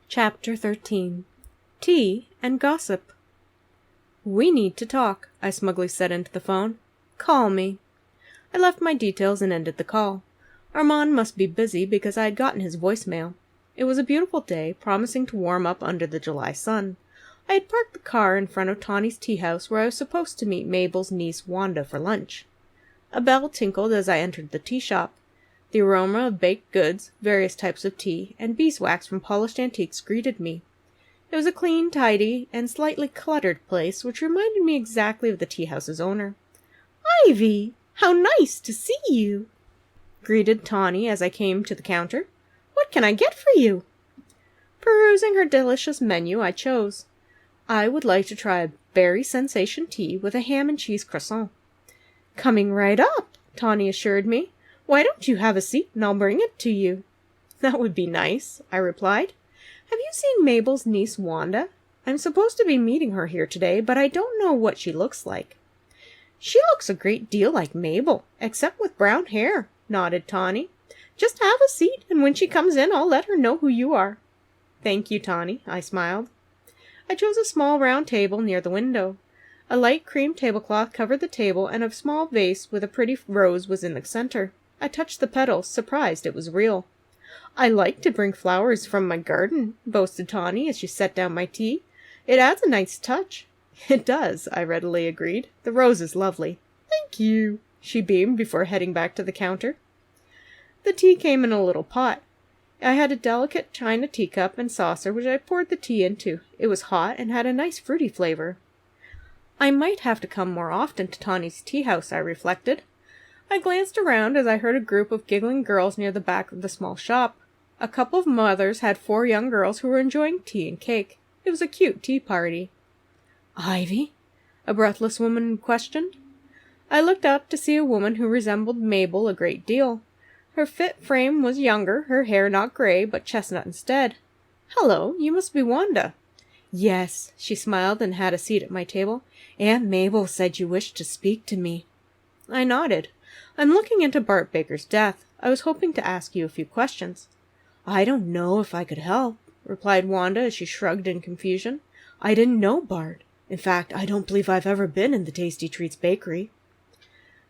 Chapter 13. Tea and Gossip. "We need to talk," I smugly said into the phone. "Call me." I left my details and ended the call. Armand must be busy because I had gotten his voicemail. It was a beautiful day, promising to warm up under the July sun. I had parked the car in front of Tawny's tea house where I was supposed to meet Mabel's niece Wanda for lunch. A bell tinkled as I entered the tea shop. The aroma of baked goods, various types of tea, and beeswax from polished antiques greeted me. It was a clean, tidy, and slightly cluttered place, which reminded me exactly of the tea house's owner. "Ivy, how nice to see you," greeted Tawny as I came to the counter. "What can I get for you?" Perusing her delicious menu, I chose. I would like to try a berry sensation tea with a ham and cheese croissant. "Coming right up," Tawny assured me. "Why don't you have a seat and I'll bring it to you?" "That would be nice," I replied. "Have you seen Mabel's niece Wanda? I'm supposed to be meeting her here today, but I don't know what she looks like." "She looks a great deal like Mabel, except with brown hair," nodded Tawny. "Just have a seat, and when she comes in, I'll let her know who you are." "Thank you, Tawny," I smiled. I chose a small round table near the window. A light cream tablecloth covered the table, and a small vase with a pretty rose was in the center. I touched the petals, surprised it was real. "I like to bring flowers from my garden," boasted Tawny as she set down my tea. "It adds a nice touch." "It does," I readily agreed. "The rose is lovely." "Thank you," she beamed before heading back to the counter. The tea came in a little pot. I had a delicate china teacup and saucer which I poured the tea into. It was hot and had a nice fruity flavor. I might have to come more often to Tawny's tea house, I reflected. I glanced around as I heard a group of giggling girls near the back of the small shop. A couple of mothers had 4 young girls who were enjoying tea and cake. It was a cute tea party. "Ivy?" a breathless woman questioned. I looked up to see a woman who resembled Mabel a great deal. Her fit frame was younger, her hair not gray, but chestnut instead. "Hello, you must be Wanda." "Yes," she smiled and had a seat at my table. "Aunt Mabel said you wished to speak to me." I nodded. "I'm looking into Bart Baker's death. I was hoping to ask you a few questions." "I don't know if I could help," replied Wanda as she shrugged in confusion. "I didn't know Bart. In fact, I don't believe I've ever been in the Tasty Treats bakery."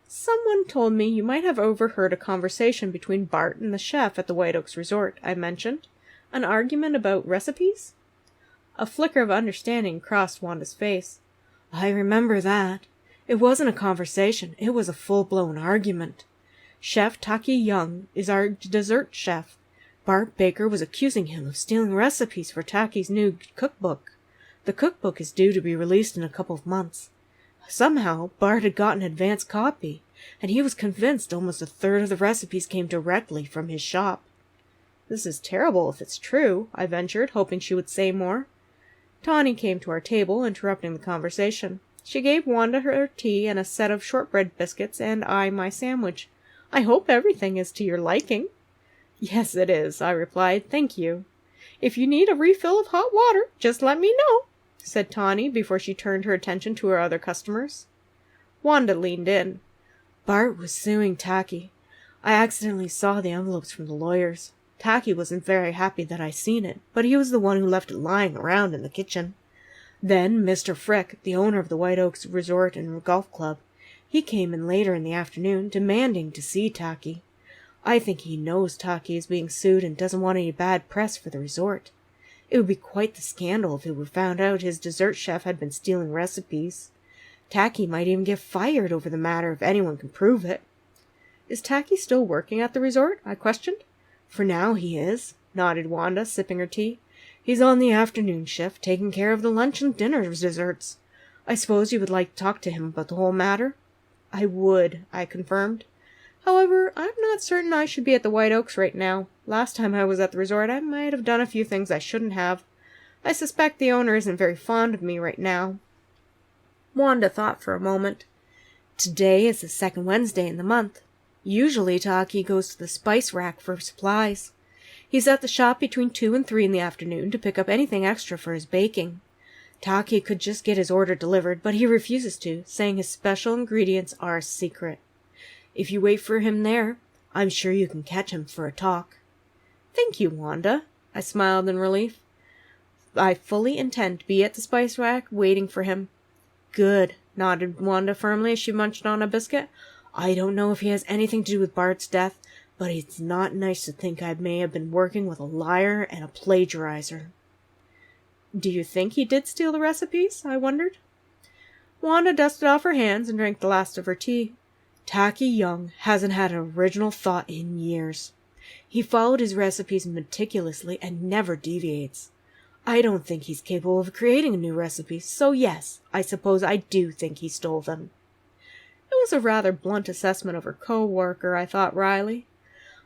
"Someone told me you might have overheard a conversation between Bart and the chef at the White Oaks Resort," I mentioned. "An argument about recipes?" A flicker of understanding crossed Wanda's face. "I remember that. It wasn't a conversation. It was a full-blown argument. Chef Taki Young is our dessert chef. Bart Baker was accusing him of stealing recipes for Taki's new cookbook. The cookbook is due to be released in a couple of months. Somehow, Bart had gotten an advance copy, and he was convinced almost a third of the recipes came directly from his shop." "This is terrible if it's true," I ventured, hoping she would say more. Tawny came to our table, interrupting the conversation. She gave Wanda her tea and a set of shortbread biscuits, and I my sandwich. "I hope everything is to your liking." "Yes, it is," I replied. "Thank you." "If you need a refill of hot water, just let me know," said Tawny before she turned her attention to her other customers. Wanda leaned in. "Bart was suing Taki. I accidentally saw the envelopes from the lawyers. Taki wasn't very happy that I seen it, but he was the one who left it lying around in the kitchen. Then Mr. Frick, the owner of the White Oaks Resort and Golf Club, he came in later in the afternoon, demanding to see Taki. I think he knows Taki is being sued and doesn't want any bad press for the resort. It would be quite the scandal if it were found out his dessert chef had been stealing recipes. Taki might even get fired over the matter if anyone can prove it." "Is Taki still working at the resort?" I questioned. "For now he is," nodded Wanda, sipping her tea. "He's on the afternoon shift, taking care of the lunch and dinner desserts. I suppose you would like to talk to him about the whole matter?" "I would," I confirmed. "However, I'm not certain I should be at the White Oaks right now. Last time I was at the resort, I might have done a few things I shouldn't have. I suspect the owner isn't very fond of me right now." Wanda thought for a moment. "Today is the second Wednesday in the month. Usually Taki goes to the spice rack for supplies. He's at the shop between 2 and 3 in the afternoon to pick up anything extra for his baking. Taki could just get his order delivered, but he refuses to, saying his special ingredients are a secret. If you wait for him there, I'm sure you can catch him for a talk." "Thank you, Wanda." I smiled in relief. I fully intend to be at the spice rack waiting for him." "Good," nodded Wanda firmly as she munched on a biscuit. "I don't know if he has anything to do with Bart's death, but it's not nice to think I may have been working with a liar and a plagiarizer." "Do you think he did steal the recipes?" I wondered. Wanda dusted off her hands and drank the last of her tea. "Tacky Young hasn't had an original thought in years. He followed his recipes meticulously and never deviates. I don't think he's capable of creating a new recipe, so yes, I suppose I do think he stole them." It was a rather blunt assessment of her co-worker, I thought wryly.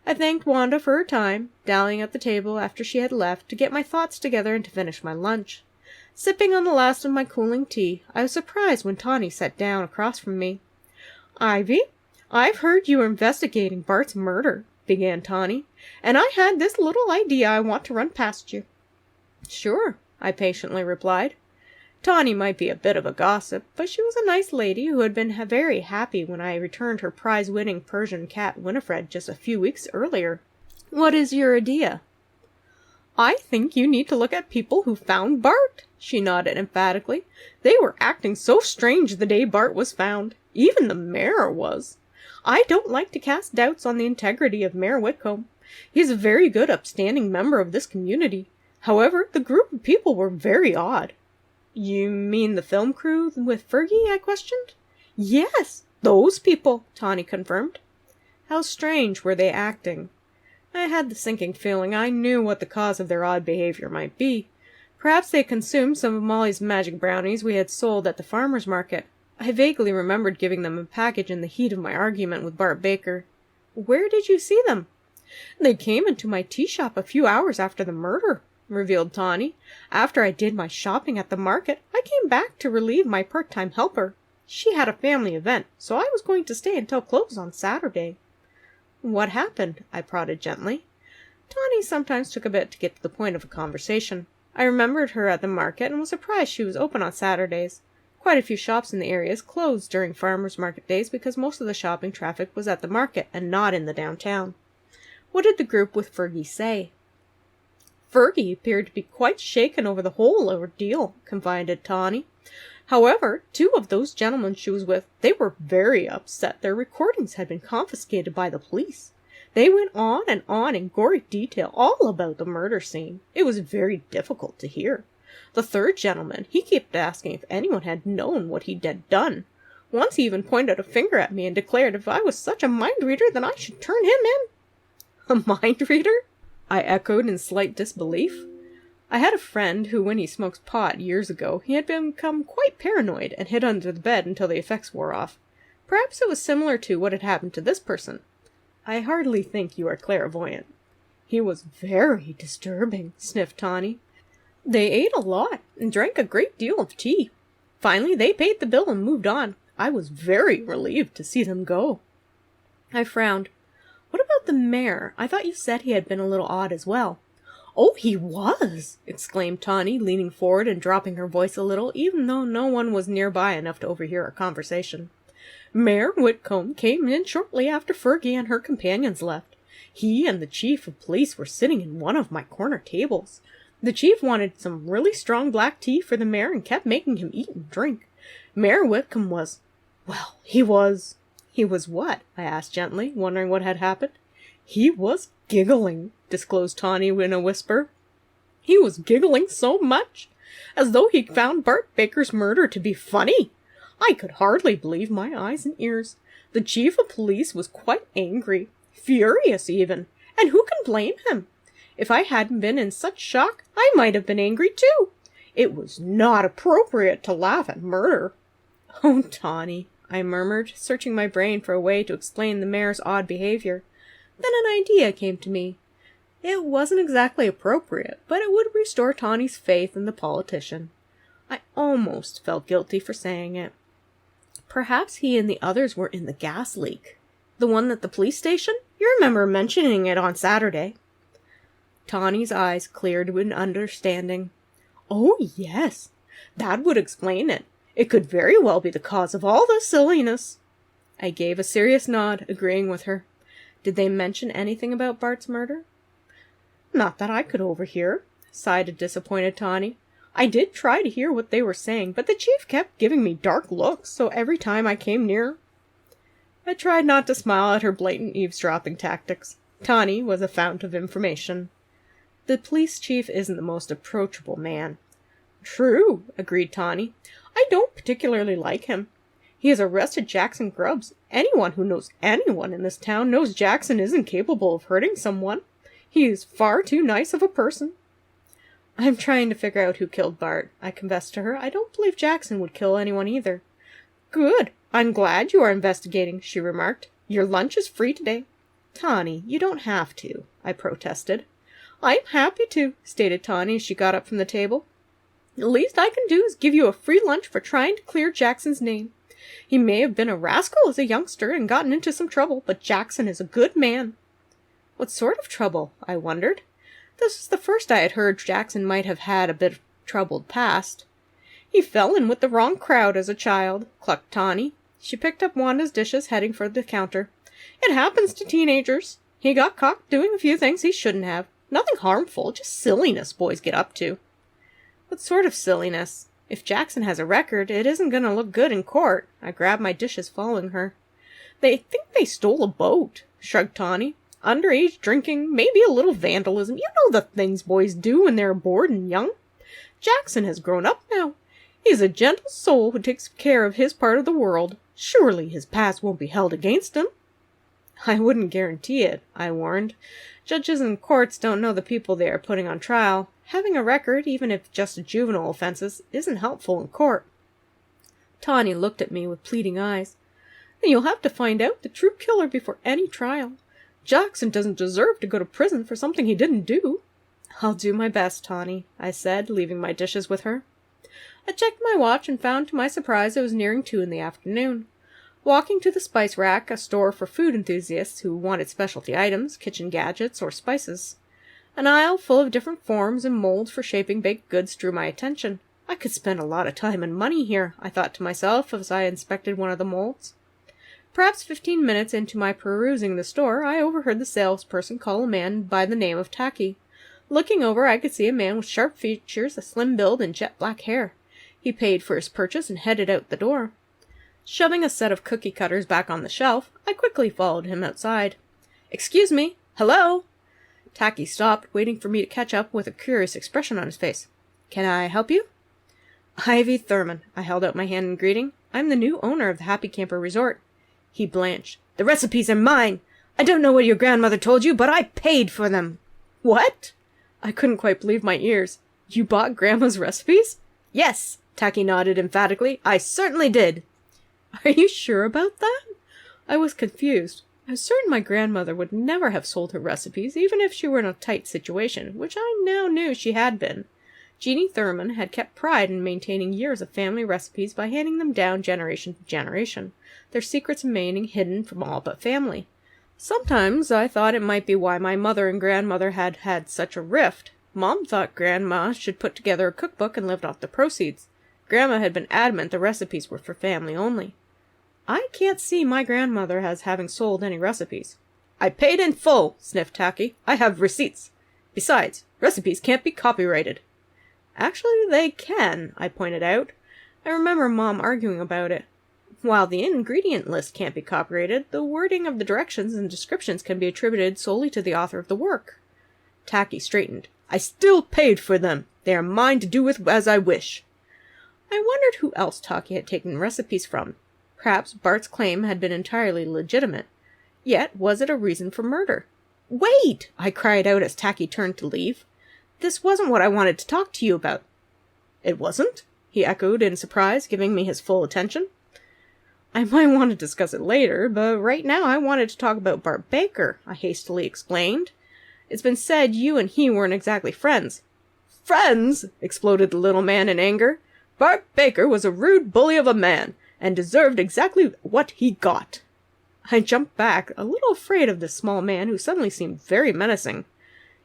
I thanked Wanda for her time, dallying at the table after she had left, to get my thoughts together and to finish my lunch. Sipping on the last of my cooling tea, I was surprised when Tawny sat down across from me. "Ivy, I've heard you were investigating Bart's murder," began Tawny, "and I had this little idea I want to run past you." "Sure," I patiently replied. Tawny might be a bit of a gossip, but she was a nice lady who had been very happy when I returned her prize-winning Persian cat Winifred just a few weeks earlier. "What is your idea?" "I think you need to look at people who found Bart," she nodded emphatically. "They were acting so strange the day Bart was found. Even the mayor was. I don't like to cast doubts on the integrity of Mayor Whitcomb. He is a very good, upstanding member of this community. However, the group of people were very odd." "You mean the film crew with Fergie?" I questioned. "Yes, those people," Tawny confirmed. "How strange were they acting?" I had the sinking feeling I knew what the cause of their odd behavior might be. Perhaps they consumed some of Molly's magic brownies we had sold at the farmer's market. I vaguely remembered giving them a package in the heat of my argument with Bart Baker. "Where did you see them?" "They came into my tea shop a few hours after the murder," revealed Tawny. "After I did my shopping at the market, I came back to relieve my part-time helper. She had a family event, so I was going to stay until close on Saturday." "What happened?" I prodded gently. Tawny sometimes took a bit to get to the point of a conversation. I remembered her at the market and was surprised she was open on Saturdays. Quite a few shops in the area closed during farmers' market days because most of the shopping traffic was at the market and not in the downtown. "What did the group with Fergie say?" "Fergie appeared to be quite shaken over the whole ordeal," confided Tawny. "However, 2 of those gentlemen she was with, they were very upset their recordings had been confiscated by the police. They went on and on in gory detail all about the murder scene. It was very difficult to hear. The 3rd gentleman, he kept asking if anyone had known what he'd done. Once he even pointed a finger at me and declared if I was such a mind-reader then I should turn him in." "A mind-reader?" I echoed in slight disbelief. I had a friend who, when he smoked pot years ago, he had become quite paranoid and hid under the bed until the effects wore off. Perhaps it was similar to what had happened to this person. "I hardly think you are clairvoyant." "He was very disturbing," sniffed Tawny. "They ate a lot and drank a great deal of tea. Finally, they paid the bill and moved on. I was very relieved to see them go." I frowned. "What about the mayor? I thought you said he had been a little odd as well." "Oh, he was!" exclaimed Tawny, leaning forward and dropping her voice a little, even though no one was nearby enough to overhear our conversation. "Mayor Whitcomb came in shortly after Fergie and her companions left. He and the chief of police were sitting in one of my corner tables. The chief wanted some really strong black tea for the mayor and kept making him eat and drink. Mayor Whitcomb was... well, he was..." "He was what?" I asked gently, wondering what had happened. "He was giggling," disclosed Tawny in a whisper. "He was giggling so much, as though he found Bart Baker's murder to be funny. I could hardly believe my eyes and ears. The chief of police was quite angry, furious even, and who can blame him? If I hadn't been in such shock, I might have been angry too. It was not appropriate to laugh at murder." "Oh, Tawny," I murmured, searching my brain for a way to explain the mayor's odd behavior. Then an idea came to me. It wasn't exactly appropriate, but it would restore Tawny's faith in the politician. I almost felt guilty for saying it. Perhaps he and the others were in the gas leak. The one at the police station? You remember mentioning it on Saturday. Tawny's eyes cleared with understanding. "Oh, yes. That would explain it. It could very well be the cause of all this silliness." I gave a serious nod, agreeing with her. "Did they mention anything about Bart's murder?" "Not that I could overhear," sighed a disappointed Tawny. I did try to hear what they were saying, but the chief kept giving me dark looks, so every time I came near... I tried not to smile at her blatant eavesdropping tactics. Tawny was a fount of information. The police chief isn't the most approachable man. True, agreed Tawny. I don't particularly like him. He has arrested Jackson Grubbs. Anyone who knows anyone in this town knows Jackson isn't capable of hurting someone. He is far too nice of a person. I'm trying to figure out who killed Bart, I confessed to her. I don't believe Jackson would kill anyone either. Good. I'm glad you are investigating, she remarked. Your lunch is free today. Tawny, you don't have to, I protested. I'm happy to, stated Tawny as she got up from the table. The least I can do is give you a free lunch for trying to clear Jackson's name. He may have been a rascal as a youngster and gotten into some trouble, but Jackson is a good man. What sort of trouble? I wondered. This was the first I had heard Jackson might have had a bit of troubled past. He fell in with the wrong crowd as a child, clucked Tawny. She picked up Wanda's dishes, heading for the counter. It happens to teenagers. He got caught doing a few things he shouldn't have. Nothing harmful, just silliness boys get up to. What sort of silliness? If Jackson has a record, it isn't going to look good in court. I grabbed my dishes, following her. They think they stole a boat, shrugged Tawny. Underage drinking, maybe a little vandalism. You know the things boys do when they're bored and young. Jackson has grown up now. He's a gentle soul who takes care of his part of the world. Surely his past won't be held against him. I wouldn't guarantee it, I warned. Judges and courts don't know the people they are putting on trial. Having a record, even if just juvenile offenses, isn't helpful in court. Tawny looked at me with pleading eyes. Then you'll have to find out the true killer before any trial. Jackson doesn't deserve to go to prison for something he didn't do. I'll do my best, Tawny, I said, leaving my dishes with her. I checked my watch and found to my surprise it was nearing 2 in the afternoon. Walking to the spice rack, a store for food enthusiasts who wanted specialty items, kitchen gadgets, or spices. An aisle full of different forms and molds for shaping baked goods drew my attention. I could spend a lot of time and money here, I thought to myself as I inspected one of the molds. Perhaps 15 minutes into my perusing the store, I overheard the salesperson call a man by the name of Tacky. Looking over, I could see a man with sharp features, a slim build, and jet black hair. He paid for his purchase and headed out the door. Shoving a set of cookie cutters back on the shelf, I quickly followed him outside. "Excuse me. Hello?" Tacky stopped, waiting for me to catch up with a curious expression on his face. "Can I help you?" "Ivy Thurman." I held out my hand in greeting. "I'm the new owner of the Happy Camper Resort." He blanched. "The recipes are mine. I don't know what your grandmother told you, but I paid for them." "What?" I couldn't quite believe my ears. "You bought Grandma's recipes?" "Yes," Tacky nodded emphatically. "I certainly did." "Are you sure about that?" I was confused. I was certain my grandmother would never have sold her recipes, even if she were in a tight situation, which I now knew she had been. Jeannie Thurman had kept pride in maintaining years of family recipes by handing them down generation to generation, their secrets remaining hidden from all but family. Sometimes I thought it might be why my mother and grandmother had had such a rift. Mom thought Grandma should put together a cookbook and lived off the proceeds. Grandma had been adamant the recipes were for family only. I can't see my grandmother as having sold any recipes. "I paid in full," sniffed Tacky. "I have receipts. Besides, recipes can't be copyrighted." "Actually, they can," I pointed out. I remember Mom arguing about it. While the ingredient list can't be copyrighted, the wording of the directions and descriptions can be attributed solely to the author of the work. Tacky straightened. "I still paid for them. They are mine to do with as I wish." I wondered who else Tacky had taken recipes from. Perhaps Bart's claim had been entirely legitimate. Yet was it a reason for murder? "Wait!" I cried out as Tacky turned to leave. "This wasn't what I wanted to talk to you about." "It wasn't?" he echoed in surprise, giving me his full attention. "I might want to discuss it later, but right now I wanted to talk about Bart Baker," I hastily explained. "It's been said you and he weren't exactly friends." "Friends!" exploded the little man in anger. "Bart Baker was a rude bully of a man, and deserved exactly what he got." I jumped back, a little afraid of this small man who suddenly seemed very menacing.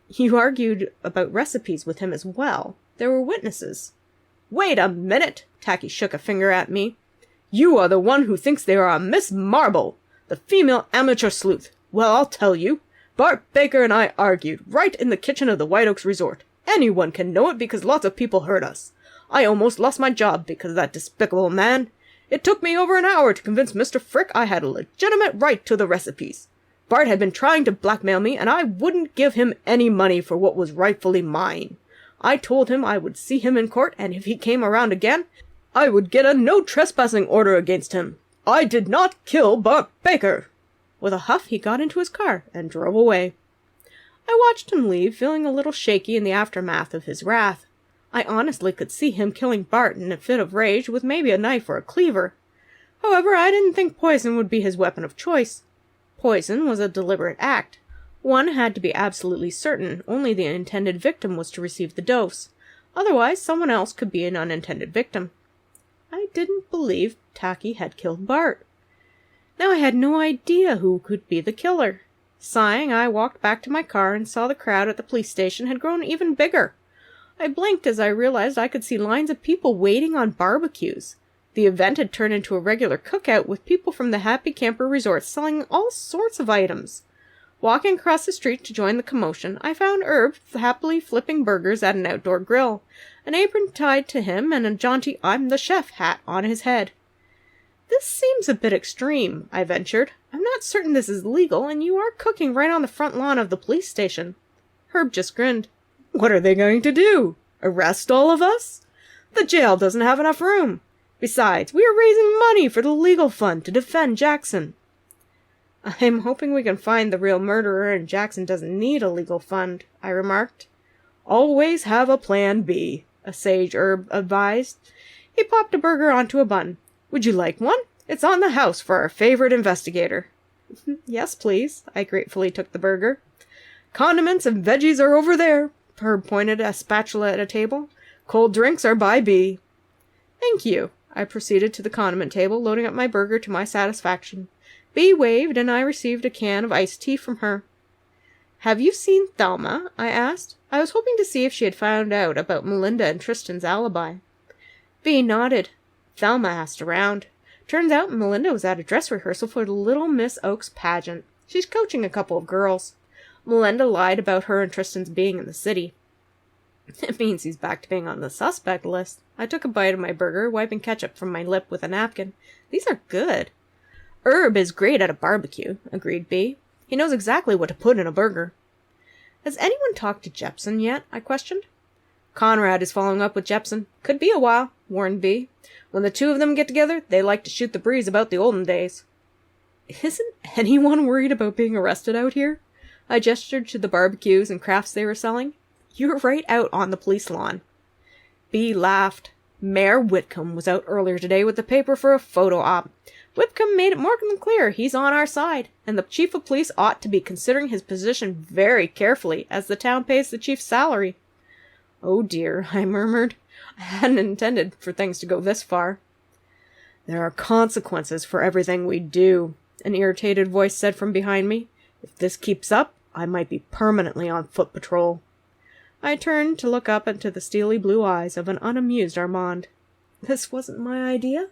"You argued about recipes with him as well. There were witnesses." "Wait a minute!" Tacky shook a finger at me. "You are the one who thinks they are a Miss Marble, the female amateur sleuth. Well, I'll tell you. Bart Baker and I argued, right in the kitchen of the White Oaks Resort. Anyone can know it because lots of people heard us. I almost lost my job because of that despicable man. It took me over an hour to convince Mr. Frick I had a legitimate right to the recipes. Bart had been trying to blackmail me, and I wouldn't give him any money for what was rightfully mine. I told him I would see him in court, and if he came around again, I would get a no trespassing order against him. I did not kill Bart Baker." With a huff, he got into his car and drove away. I watched him leave, feeling a little shaky in the aftermath of his wrath. I honestly could see him killing Bart in a fit of rage with maybe a knife or a cleaver. However, I didn't think poison would be his weapon of choice. Poison was a deliberate act. One had to be absolutely certain only the intended victim was to receive the dose. Otherwise, someone else could be an unintended victim. I didn't believe Tacky had killed Bart. Now I had no idea who could be the killer. Sighing, I walked back to my car and saw the crowd at the police station had grown even bigger. I blinked as I realized I could see lines of people waiting on barbecues. The event had turned into a regular cookout with people from the Happy Camper Resort selling all sorts of items. Walking across the street to join the commotion, I found Herb happily flipping burgers at an outdoor grill, an apron tied to him and a jaunty "I'm the chef" hat on his head. "This seems a bit extreme," I ventured. "I'm not certain this is legal, and you are cooking right on the front lawn of the police station." Herb just grinned. "What are they going to do? Arrest all of us? The jail doesn't have enough room. Besides, we are raising money for the legal fund to defend Jackson." "I'm hoping we can find the real murderer and Jackson doesn't need a legal fund," I remarked. "Always have a plan B," a sage Herb advised. He popped a burger onto a bun. "Would you like one? It's on the house for our favorite investigator." "Yes, please." I gratefully took the burger. "Condiments and veggies are over there." Herb pointed a spatula at a table. "Cold drinks are by B." "Thank you." I proceeded to the condiment table, loading up my burger to my satisfaction. B waved, and I received a can of iced tea from her. "Have you seen Thelma?" I asked. I was hoping to see if she had found out about Melinda and Tristan's alibi. B nodded. Thelma asked around. Turns out Melinda was at a dress rehearsal for the Little Miss Oaks pageant. She's coaching a couple of girls. Melinda lied about her and Tristan's being in the city. It means he's back to being on the suspect list. I took a bite of my burger, wiping ketchup from my lip with a napkin. These are good. "Herb is great at a barbecue," agreed B. "He knows exactly what to put in a burger." "Has anyone talked to Jepson yet?" I questioned. "Conrad is following up with Jepson. Could be a while," warned B. "When the two of them get together, they like to shoot the breeze about the olden days." "Isn't anyone worried about being arrested out here?" I gestured to the barbecues and crafts they were selling. "You're right out on the police lawn." B laughed. "Mayor Whitcomb was out earlier today with the paper for a photo op. Whitcomb made it more than clear he's on our side, and the chief of police ought to be considering his position very carefully, as the town pays the chief's salary." "Oh dear," I murmured. "I hadn't intended for things to go this far." "There are consequences for everything we do," an irritated voice said from behind me. "If this keeps up, I might be permanently on foot patrol." I turned to look up into the steely blue eyes of an unamused Armand. "This wasn't my idea?"